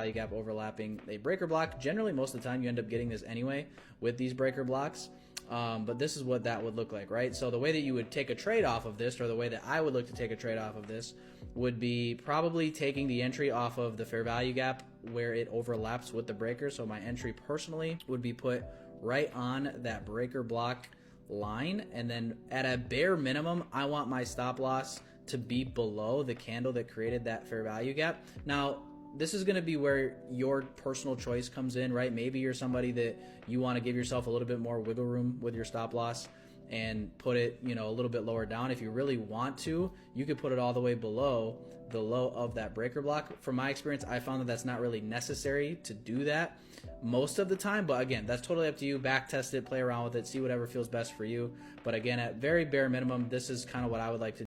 value gap overlapping a breaker block. Generally, most of the time, you end up getting this anyway with these breaker blocks. But this is what that would look like, right? So the way that you would take a trade off of this, or the way that I would look to take a trade off of this, would be probably taking the entry off of the fair value gap where it overlaps with the breaker. So my entry personally would be put right on that breaker block line, and then at a bare minimum, I want my stop loss to be below the candle that created that fair value gap. Now, this is going to be where your personal choice comes in, right? Maybe you're somebody that you want to give yourself a little bit more wiggle room with your stop loss and put it, you know, a little bit lower down. If you really want to, you could put it all the way below the low of that breaker block. From my experience, I found that that's not really necessary to do that most of the time, but again, that's totally up to you. Back test it, play around with it, see whatever feels best for you. But again, at very bare minimum, this is kind of what I would like to do.